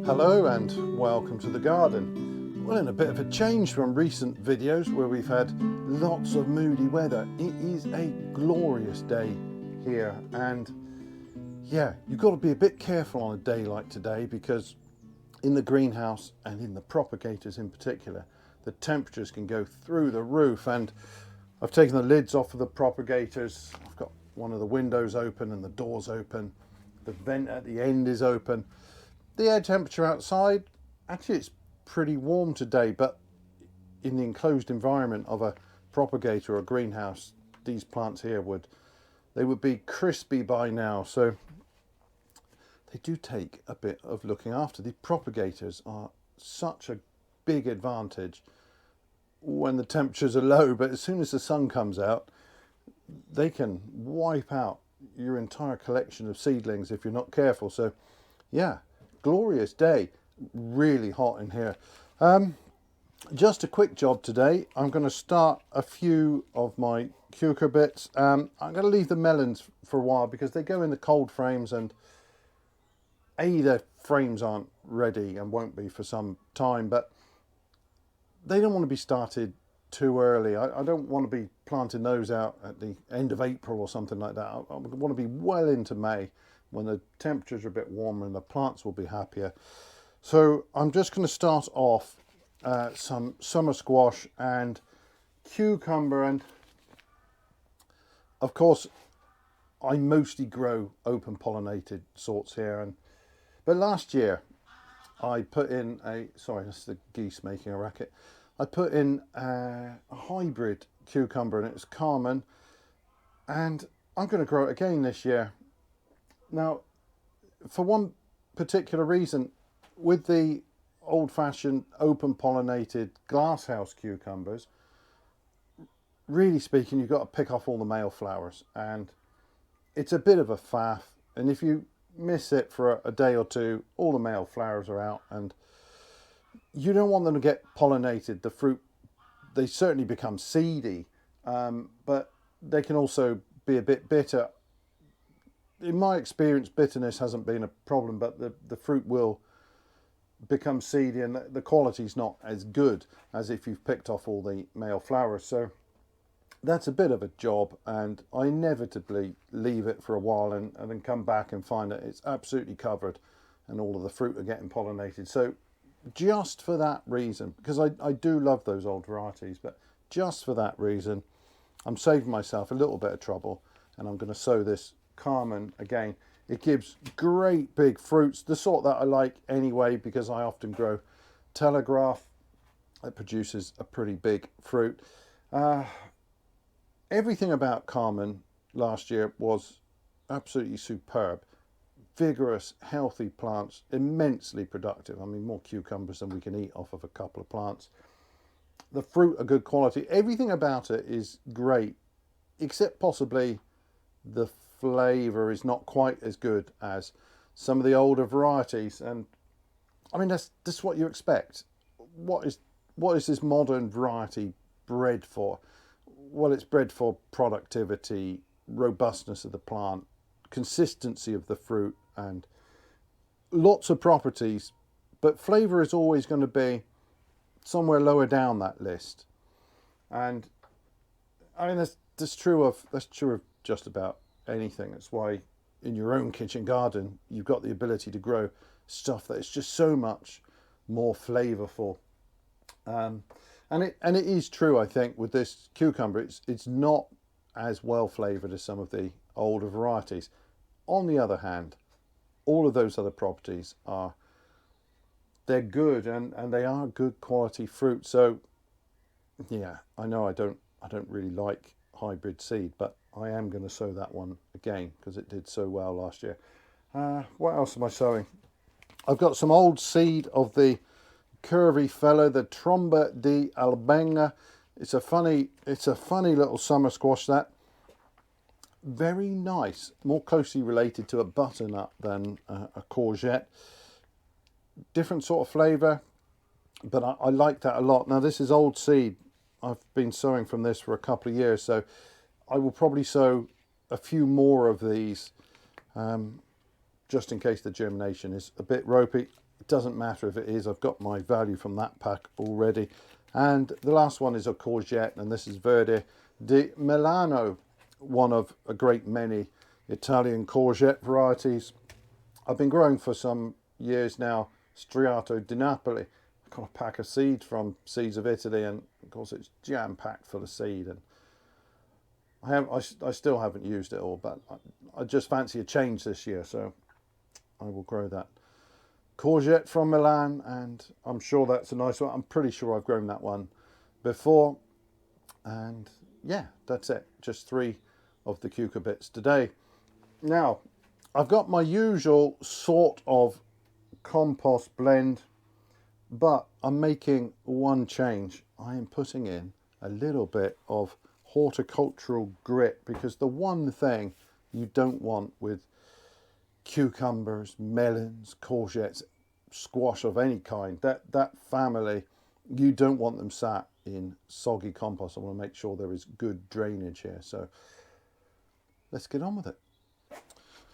Hello and welcome to the garden. Well, in a bit of a change from recent videos where we've had lots of moody weather, it is a glorious day here, and yeah, you've got to be a bit careful on a day like today because in the greenhouse and in the propagators in particular, the temperatures can go through the roof. And I've taken the lids off of the propagators. I've got one of the windows open and the doors open. The vent at the end is open. The air temperature outside, actually it's pretty warm today, but in the enclosed environment of a propagator or a greenhouse, these plants here would be crispy by now. So they do take a bit of looking after. The propagators are such a big advantage when the temperatures are low, but as soon as the sun comes out, they can wipe out your entire collection of seedlings if you're not careful. So yeah, glorious day, really hot in here. Just a quick job today. I'm going to start a few of my cucurbits. I'm going to leave the melons for a while because they go in the cold frames, and their frames aren't ready and won't be for some time, but they don't want to be started too early. I don't want to be planting those out at the end of April or something like that. I want to be well into May when the temperatures are a bit warmer and the plants will be happier. So I'm just going to start off some summer squash and cucumber, and of course I mostly grow open pollinated sorts here, but last year I put in sorry, that's the geese making a racket. I put in a hybrid cucumber and it was Carmen, and I'm going to grow it again this year. Now, for one particular reason, with the old-fashioned open pollinated glasshouse cucumbers, really speaking, you've got to pick off all the male flowers, and it's a bit of a faff, and if you miss it for a day or two, all the male flowers are out, and you don't want them to get pollinated. The fruit, they certainly become seedy, but they can also be a bit bitter. In my experience, bitterness hasn't been a problem, but the fruit will become seedy and the quality's not as good as if you've picked off all the male flowers. So that's a bit of a job, and I inevitably leave it for a while and then come back and find that it's absolutely covered and all of the fruit are getting pollinated. So just for that reason, because I do love those old varieties, but just for that reason, I'm saving myself a little bit of trouble, and I'm going to sow this Carmen again. It gives great big fruits, the sort that I like anyway, because I often grow telegraph. It produces a pretty big fruit. Everything about Carmen last year was absolutely superb. Vigorous, healthy plants, immensely productive. I mean, more cucumbers than we can eat off of a couple of plants. The fruit are good quality. Everything about it is great, except possibly the flavour is not quite as good as some of the older varieties. And I mean, that's what you expect. What is this modern variety bred for? Well, it's bred for productivity, robustness of the plant, consistency of the fruit, and lots of properties, but flavour is always going to be somewhere lower down that list. And I mean, that's true of just about anything. That's why in your own kitchen garden you've got the ability to grow stuff that is just so much more flavourful. And it is true, I think, with this cucumber, it's not as well flavoured as some of the older varieties. On the other hand, all of those other properties they're good, and they are good quality fruit. So yeah, I know I don't really like hybrid seed, but I am going to sow that one again because it did so well last year. What else am I sowing? I've got some old seed of the curvy fellow, the Tromba di Albenga. It's a funny little summer squash, that. Very nice, more closely related to a butternut than a courgette. Different sort of flavour, but I like that a lot. Now, this is old seed. I've been sowing from this for a couple of years, so I will probably sow a few more of these just in case the germination is a bit ropey. doesn't matter if it is, I've got my value from that pack already. And the last one is a courgette, and this is Verde di Milano, one of a great many Italian courgette varieties. I've been growing for some years now, Striato di Napoli. I got a pack of seeds from Seeds of Italy, and of course it's jam-packed full of seed, and I still haven't used it all, but I just fancy a change this year, so I will grow that courgette from Milan, and I'm sure that's a nice one. I'm pretty sure I've grown that one before. And yeah, that's it. Just 3 of the cucurbits today. Now, I've got my usual sort of compost blend, but I'm making one change. I am putting in a little bit of horticultural grit, because the one thing you don't want with cucumbers, melons, courgettes, squash of any kind, that family, you don't want them sat in soggy compost. I want to make sure there is good drainage here. So let's get on with it.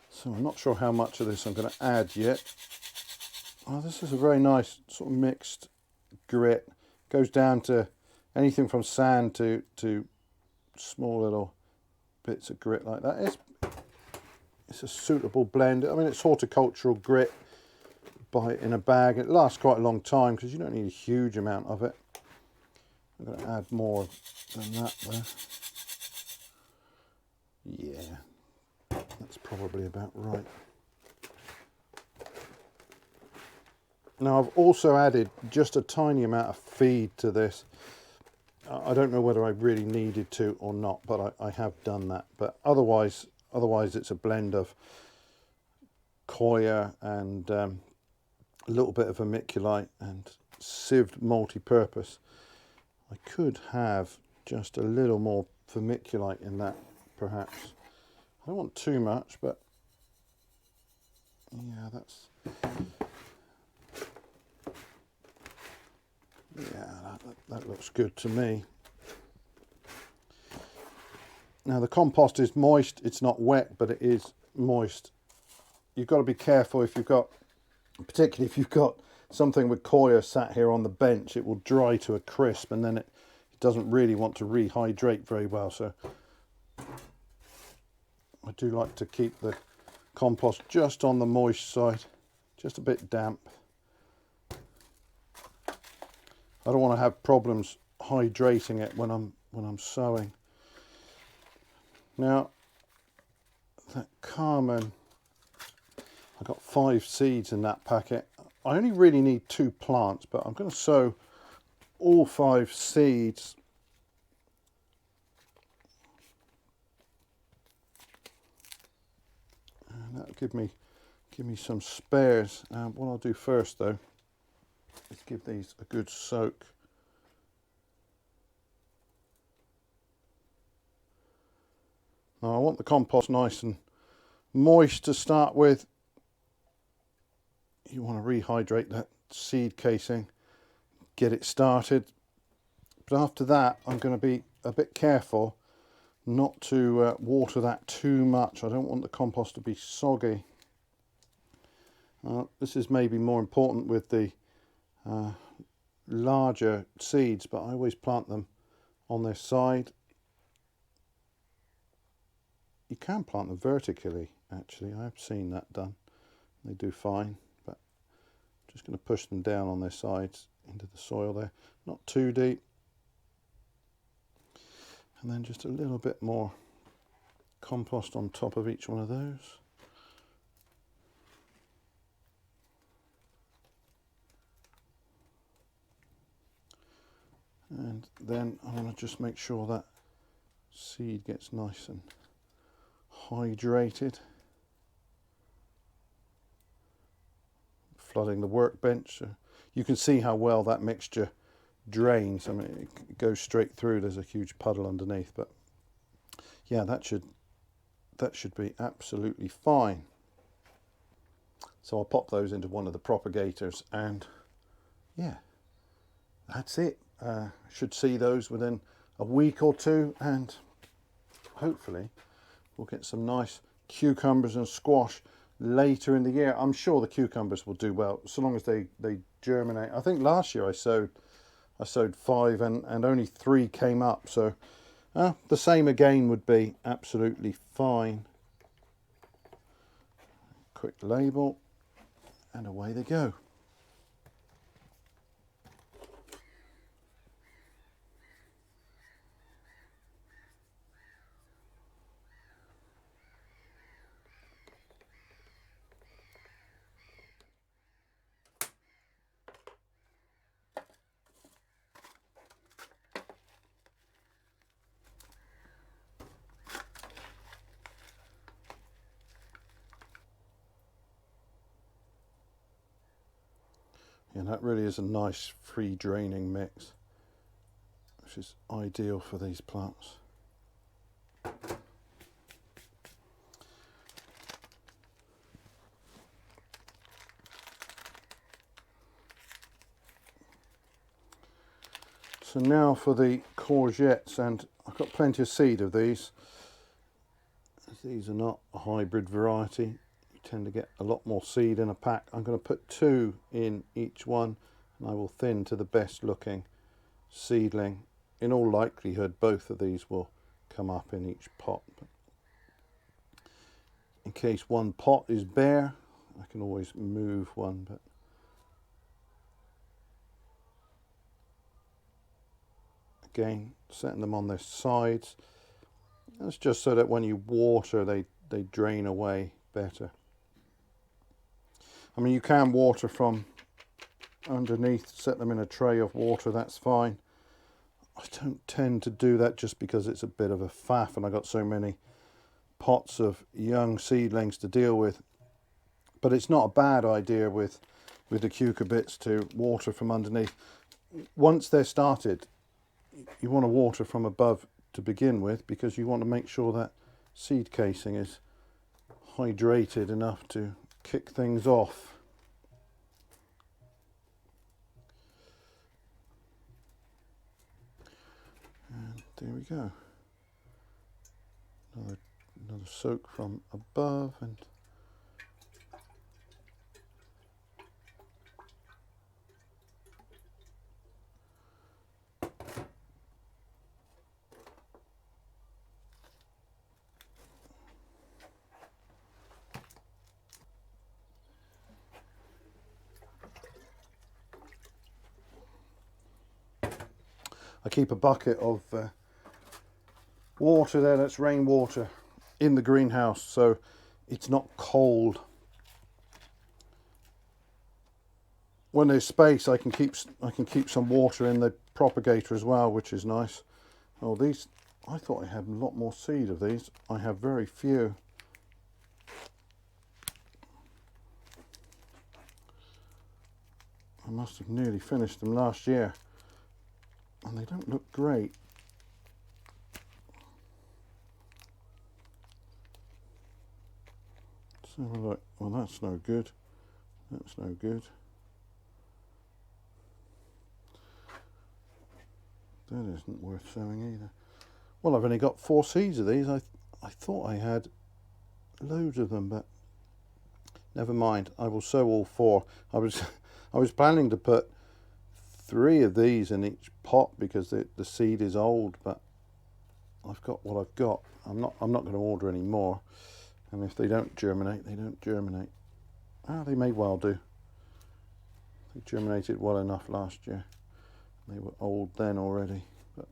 So I'm not sure how much of this I'm going to add yet. Oh, this is a very nice sort of mixed grit. Goes down to anything from sand to small little bits of grit like that. It's a suitable blend. I mean, it's horticultural grit. Buy it in a bag. It lasts quite a long time because you don't need a huge amount of it. I'm going to add more than that there. Yeah, that's probably about right. Now I've also added just a tiny amount of feed to this. I don't know whether I really needed to or not, but I have done that. But otherwise it's a blend of coir and a little bit of vermiculite and sieved multi-purpose. I could have just a little more vermiculite in that, perhaps. I don't want too much, but yeah, that looks good to me. Now the compost is moist. It's not wet, but it is moist. You've got to be careful if you've got, particularly if you've got something with coir sat here on the bench, it will dry to a crisp, and then it doesn't really want to rehydrate very well. So I do like to keep the compost just on the moist side, just a bit damp. I don't want to have problems hydrating it when I'm sowing. Now that Carmen, I got 5 seeds in that packet. I only really need 2 plants, but I'm going to sow all 5 seeds. And that'll give me some spares. What I'll do first though is give these a good soak. Now I want the compost nice and moist to start with. You want to rehydrate that seed casing, get it started. But after that, I'm going to be a bit careful not to water that too much. I don't want the compost to be soggy. This is maybe more important with the larger seeds, but I always plant them on their side. You can plant them vertically, actually. I have seen that done. They do fine, but I'm just going to push them down on their sides into the soil there. Not too deep. And then just a little bit more compost on top of each one of those. And then I want to just make sure that seed gets nice and hydrated. Flooding the workbench. You can see how well that mixture drains. I mean, it goes straight through. There's a huge puddle underneath, but yeah, that should be absolutely fine. So I'll pop those into one of the propagators, and yeah, that's it. Should see those within a week or two, and hopefully we'll get some nice cucumbers and squash later in the year, I'm sure the cucumbers will do well, so long as they germinate. I think last year I sowed 5 and only 3 came up, so the same again would be absolutely fine. Quick label, and away they go. And that really is a nice free draining mix, which is ideal for these plants. So now for the courgettes, and I've got plenty of seed of these. These are not a hybrid variety. You tend to get a lot more seed in a pack. I'm going to put 2 in each one, and I will thin to the best looking seedling. In all likelihood, both of these will come up in each pot. But in case one pot is bare, I can always move one. But again, setting them on their sides. That's just so that when you water, they drain away better. I mean, you can water from underneath, set them in a tray of water, that's fine. I don't tend to do that just because it's a bit of a faff and I got so many pots of young seedlings to deal with. But it's not a bad idea with the cucurbits to water from underneath. Once they're started, you want to water from above to begin with, because you want to make sure that seed casing is hydrated enough to kick things off. And there we go. Another soak from above, and I keep a bucket of water there, that's rainwater, in the greenhouse, so it's not cold. When there's space, I can keep some water in the propagator as well, which is nice. Oh, these, I thought I had a lot more seed of these. I have very few. I must have nearly finished them last year, and they don't look great. Let's have a look. Well, that's no good. That's no good. That isn't worth sowing either. Well, I've only got 4 seeds of these. I thought I had loads of them, but never mind. I will sow all 4. I was planning to put 3 of these in each pot because the seed is old, but I've got what I've got. I'm not going to order any more. And if they don't germinate, they don't germinate. They may well do. They germinated well enough last year. They were old then already, but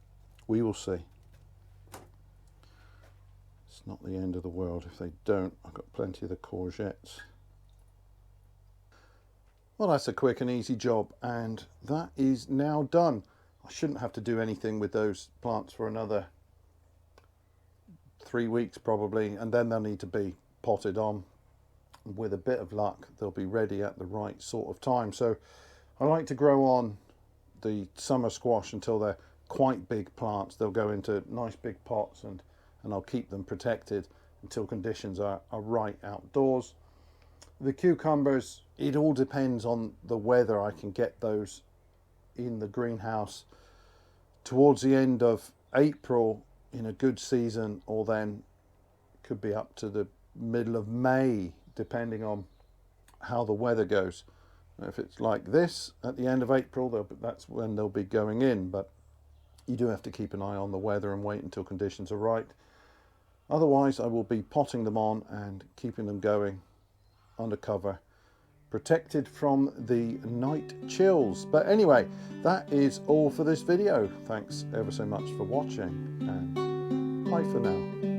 we will see. It's not the end of the world if they don't. I've got plenty of the courgettes. Well, that's a quick and easy job, and that is now done. I shouldn't have to do anything with those plants for another 3 weeks probably, and then they'll need to be potted on. With a bit of luck, they'll be ready at the right sort of time. So I like to grow on the summer squash until they're quite big plants. They'll go into nice big pots, and I'll keep them protected until conditions are right outdoors. The cucumbers, it all depends on the weather. I can get those in the greenhouse towards the end of April in a good season, or then could be up to the middle of May depending on how the weather goes. If it's like this at the end of April, that's when they'll be going in, but you do have to keep an eye on the weather and wait until conditions are right. Otherwise, I will be potting them on and keeping them going under cover, protected from the night chills. But anyway, that is all for this video. Thanks ever so much for watching, and bye for now.